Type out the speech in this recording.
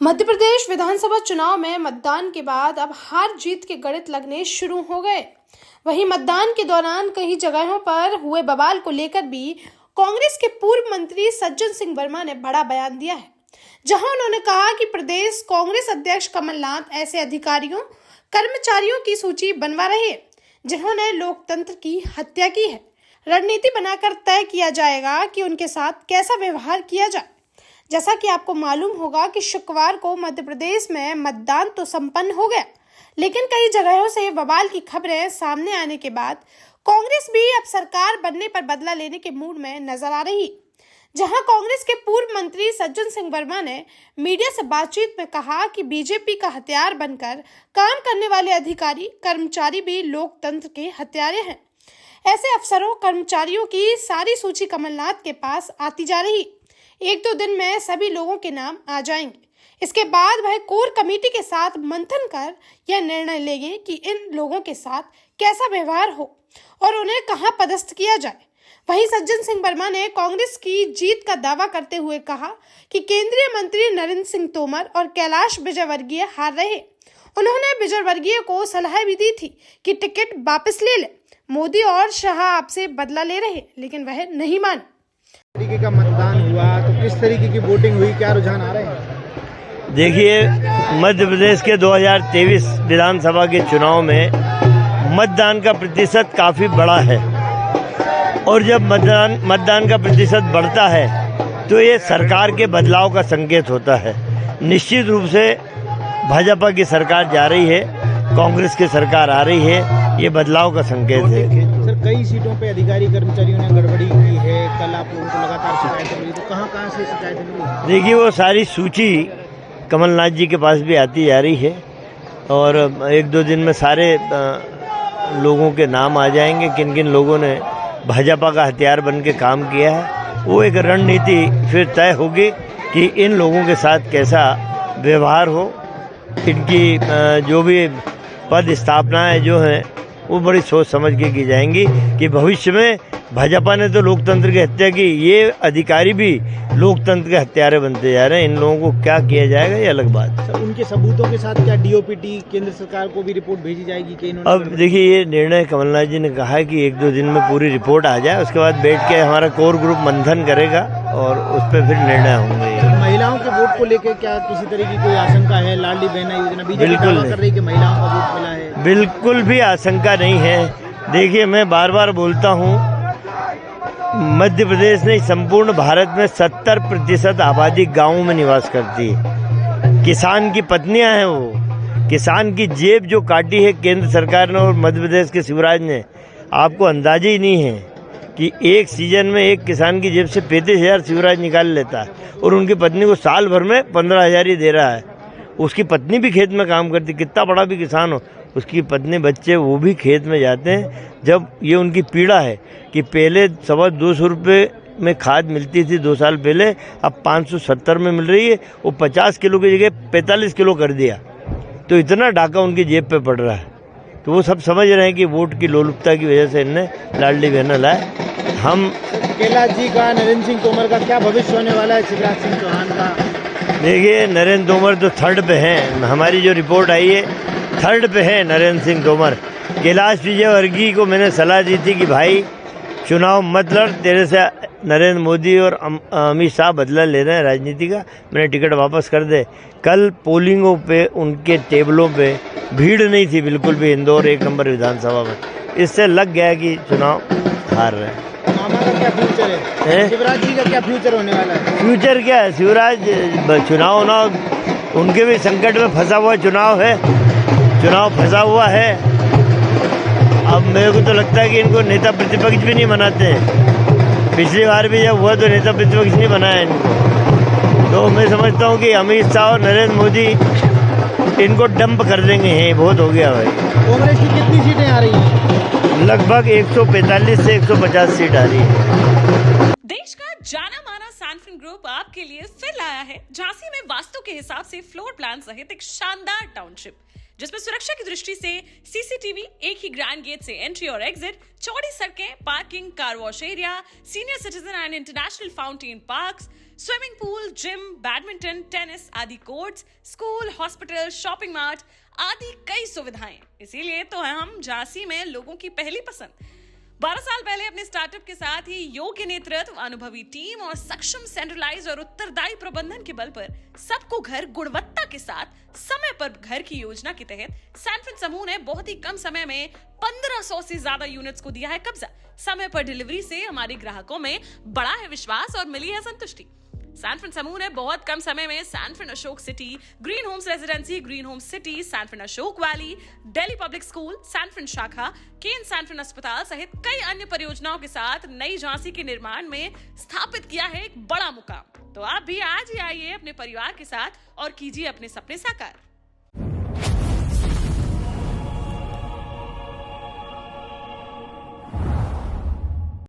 मध्य प्रदेश विधानसभा चुनाव में मतदान के बाद अब हार जीत के गणित लगने शुरू हो गए। वहीं मतदान के दौरान कई जगहों पर हुए बवाल को लेकर भी कांग्रेस के पूर्व मंत्री सज्जन सिंह वर्मा ने बड़ा बयान दिया है, जहां उन्होंने कहा कि प्रदेश कांग्रेस अध्यक्ष कमलनाथ ऐसे अधिकारियों कर्मचारियों की सूची बनवा रहे हैं जिन्होंने लोकतंत्र की हत्या की है। रणनीति बनाकर तय किया जाएगा कि उनके साथ कैसा व्यवहार किया जाए। जैसा कि आपको मालूम होगा कि शुक्रवार को मध्य प्रदेश में मतदान तो संपन्न हो गया, लेकिन कई जगहों से बवाल की खबरें सामने आने के बाद कांग्रेस भी अब सरकार बनने पर बदला लेने के मूड में नजर आ रही। जहां कांग्रेस के पूर्व मंत्री सज्जन सिंह वर्मा ने मीडिया से बातचीत में कहा कि बीजेपी का हथियार बनकर काम करने वाले अधिकारी कर्मचारी भी लोकतंत्र के हत्यारे हैं। ऐसे अफसरों कर्मचारियों की सारी सूची कमलनाथ के पास आती जा रही। 1-2 दिन में सभी लोगों के नाम आ जाएंगे। इसके बाद वह कोर कमेटी के साथ मंथन कर यह निर्णय लेंगे कि इन लोगों के साथ कैसा व्यवहार हो और उन्हें कहां पदस्थ किया जाए। वहीं सज्जन सिंह वर्मा ने कांग्रेस की जीत का दावा करते हुए कहा कि केंद्रीय मंत्री नरेंद्र सिंह तोमर और कैलाश विजयवर्गीय हार रहे। उन्होंने विजयवर्गीय को सलाह भी दी थी कि टिकट वापस ले ले। मोदी और शाह आपसे बदला ले रहे, लेकिन वह नहीं माने। तरीके का मतदान हुआ तो किस तरीके की वोटिंग हुई, क्या रुझान आ रहे हैं? देखिए, मध्य प्रदेश के 2023 विधानसभा के चुनाव में मतदान का प्रतिशत काफ़ी बड़ा है और जब मतदान का प्रतिशत बढ़ता है तो ये सरकार के बदलाव का संकेत होता है। निश्चित रूप से भाजपा की सरकार जा रही है, कांग्रेस की सरकार आ रही है, ये बदलाव का संकेत है। सर, कई सीटों पे अधिकारी कर्मचारियों ने गड़बड़ी की है, कल आप लोगों को लगातार शिकायतें मिली, तो कहाँ से शिकायतें मिली? देखिए, वो सारी सूची कमलनाथ जी के पास भी आती जा रही है और 1-2 दिन में सारे लोगों के नाम आ जाएंगे किन किन लोगों ने भाजपा का हथियार बन के काम किया है। वो एक रणनीति फिर तय होगी कि इन लोगों के साथ कैसा व्यवहार हो। इनकी जो भी पद स्थापनाएँ जो हैं वो बड़ी सोच समझ के की जाएंगी कि भविष्य में भाजपा ने तो लोकतंत्र की हत्या की, ये अधिकारी भी लोकतंत्र के हत्यारे बनते जा रहे हैं। इन लोगों को क्या किया जाएगा ये अलग बात। सर, उनके सबूतों के साथ क्या डीओपीटी केंद्र सरकार को भी रिपोर्ट भेजी जाएगी कि इन्होंने? अब देखिए, ये निर्णय कमलनाथ जी ने कहा है कि 1-2 दिन में पूरी रिपोर्ट आ जाए, उसके बाद बैठ के हमारा कोर ग्रुप मंथन करेगा और उस पर फिर निर्णय होंगे। महिलाओं के वोट को लेकर क्या किसी तरह की कोई आशंका है? लाडली बहना योजना बीजेपी दावा कर रही है कि महिलाओं का वोट मिला है। बिल्कुल भी आशंका नहीं है। देखिए, मैं बार बार बोलता हूँ, मध्य प्रदेश नहीं संपूर्ण भारत में 70% आबादी गाँव में निवास करती है। किसान की पत्नियां हैं, वो किसान की जेब जो काटी है केंद्र सरकार ने और मध्य प्रदेश के शिवराज ने, आपको अंदाजा ही नहीं है कि एक सीजन में एक किसान की जेब से 35,000 शिवराज निकाल लेता है और उनकी पत्नी को साल भर में 15,000 ही दे रहा है। उसकी पत्नी भी खेत में काम करती, कितना बड़ा भी किसान हो, उसकी पत्नी बच्चे वो भी खेत में जाते हैं। जब ये उनकी पीड़ा है कि पहले 250 रुपये में खाद मिलती थी 2 साल पहले, अब 570 में मिल रही है, वो 50 किलो की जगह 45 किलो कर दिया, तो इतना डाका उनकी जेब पे पड़ रहा है। तो वो सब समझ रहे हैं कि वोट की लोलुपता की वजह से इनने लाडली बहना लाए। हम कैलाश जी का, नरेंद्र सिंह तोमर का क्या भविष्य होने वाला है? शिवराज सिंह चौहान का? देखिए, नरेंद्र तोमर तो 3rd पे हैं। हमारी जो रिपोर्ट आई है 3rd पे है नरेंद्र सिंह तोमर। कैलाश विजयवर्गीय को मैंने सलाह दी थी कि भाई चुनाव मत लड़, तेरे से नरेंद्र मोदी और अमित शाह बदला ले रहे हैं राजनीति का, मैंने टिकट वापस कर दे। कल पोलिंगों पे उनके टेबलों पे भीड़ नहीं थी बिल्कुल भी, इंदौर 1 नंबर विधानसभा में। इससे लग गया कि चुनाव हार रहे हैं। मामा का क्या फ्यूचर है? शिवराज जी का क्या फ्यूचर होने वाला है? फ्यूचर क्या है? शिवराज चुनाव ना, उनके भी संकट में फंसा हुआ चुनाव है, चुनाव फंसा हुआ है। अब मेरे को तो लगता है कि इनको नेता प्रतिपक्ष भी नहीं बनाते हैं। पिछली बार भी जब हुआ तो नेता प्रतिपक्ष नहीं बनाया इनको। तो मैं समझता हूँ कि अमित शाह और नरेंद्र मोदी इनको डंप कर देंगे। हैं, बहुत हो गया भाई। कांग्रेस की कितनी सीटें आ रही हैं? लगभग 145 से 150 सीट आ रही है। देश का जाना माना सैनफिन ग्रुप आपके लिए फिर लाया है झांसी में वास्तु के हिसाब से फ्लोर प्लान सहित एक शानदार टाउनशिप। जिसमें सुरक्षा की दृष्टि से सीसीटीवी, एक ही ग्रैंड गेट से एंट्री और एग्जिट, चौड़ी सड़कें, parking, car wash area, senior citizen and international fountain parks, swimming pool, gym, badminton, tennis आदि courts, school, hospital, shopping mart आदि कई सुविधाएं। इसीलिए तो हम झांसी में लोगों की पहली पसंद। 12 साल पहले अपने स्टार्टअप के साथ ही योग्य नेतृत्व, अनुभवी टीम और सक्षम सेंट्रलाइज और उत्तरदायी प्रबंधन के बल पर सबको घर गुणवत्ता के साथ समय पर घर की योजना के तहत सैनफिन समूह ने बहुत ही कम समय में 1500 से ज्यादा यूनिट्स को दिया है कब्जा। समय पर डिलीवरी से हमारे ग्राहकों में बड़ा है विश्वास और मिली है संतुष्टि। सैनफिन समूह ने बहुत कम समय में Sanfin Ashok city, green homes residency, green homes city, Sanfin Ashok valley, Delhi public school, Sanfin शाखा, केन सैनफिन अस्पताल सहित कई अन्य परियोजनाओं के साथ नई झांसी के निर्माण में स्थापित किया है एक बड़ा मुकाम। तो आप भी आज ही आइए अपने परिवार के साथ और कीजिए अपने सपने साकार।